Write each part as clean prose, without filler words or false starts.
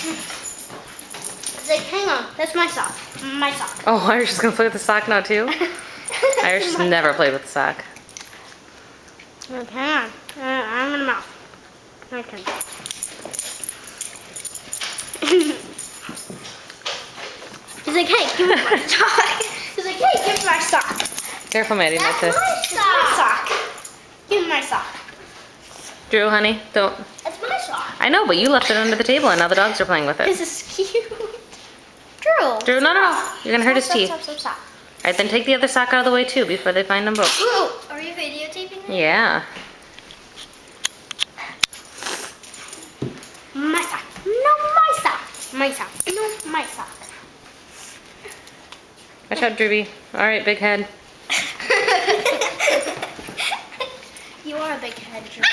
It's like, hang on, that's my sock. My sock. Oh, Irish is gonna play with the sock now too? Irish has never played with the sock. Look, hang on. I'm in the mouth. My turn. He's like, hey, give me my sock. He's like, hey, give me my sock. Careful, Maddie, not to. That's my sock. Give me my sock. Drew, honey, don't. That's my sock. I know, but you left it under the table and now the dogs are playing with it. This is cute. Drew. Drew, no. You're gonna hurt his teeth. Stop. Alright, then take the other sock out of the way too before they find them both. Are you videotaping me? Yeah. My sock. No, my sock. My sock. No, my sock. Watch out, Drewby. Alright, big head. You are a big head, Drew.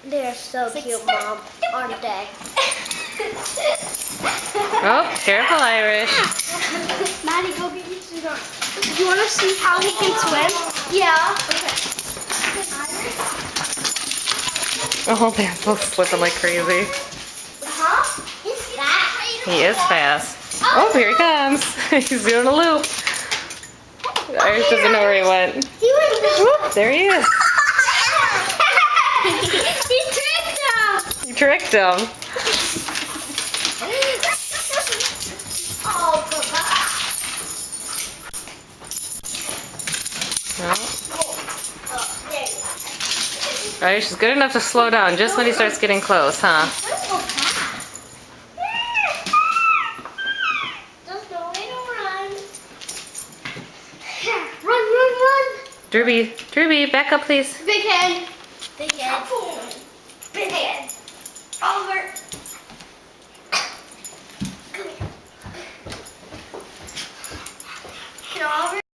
They're so cute, Mom, aren't they? Oh, careful, Irish. Maddie, go get your suit on. Do you want to see how he can swim? Yeah. Okay. Oh, they're both slipping like crazy. Huh? He's fast. He is fast. Oh, here he comes. He's doing a loop. Irish doesn't know where he went. He went. Whoop, there he is. He tricked him. You tricked him. Oh, Papa. Well, Irish is good enough to slow down just when he starts getting close, huh? Just go way to run. Run. Drewby, back up, please. Big head. Big head. Big head. Over.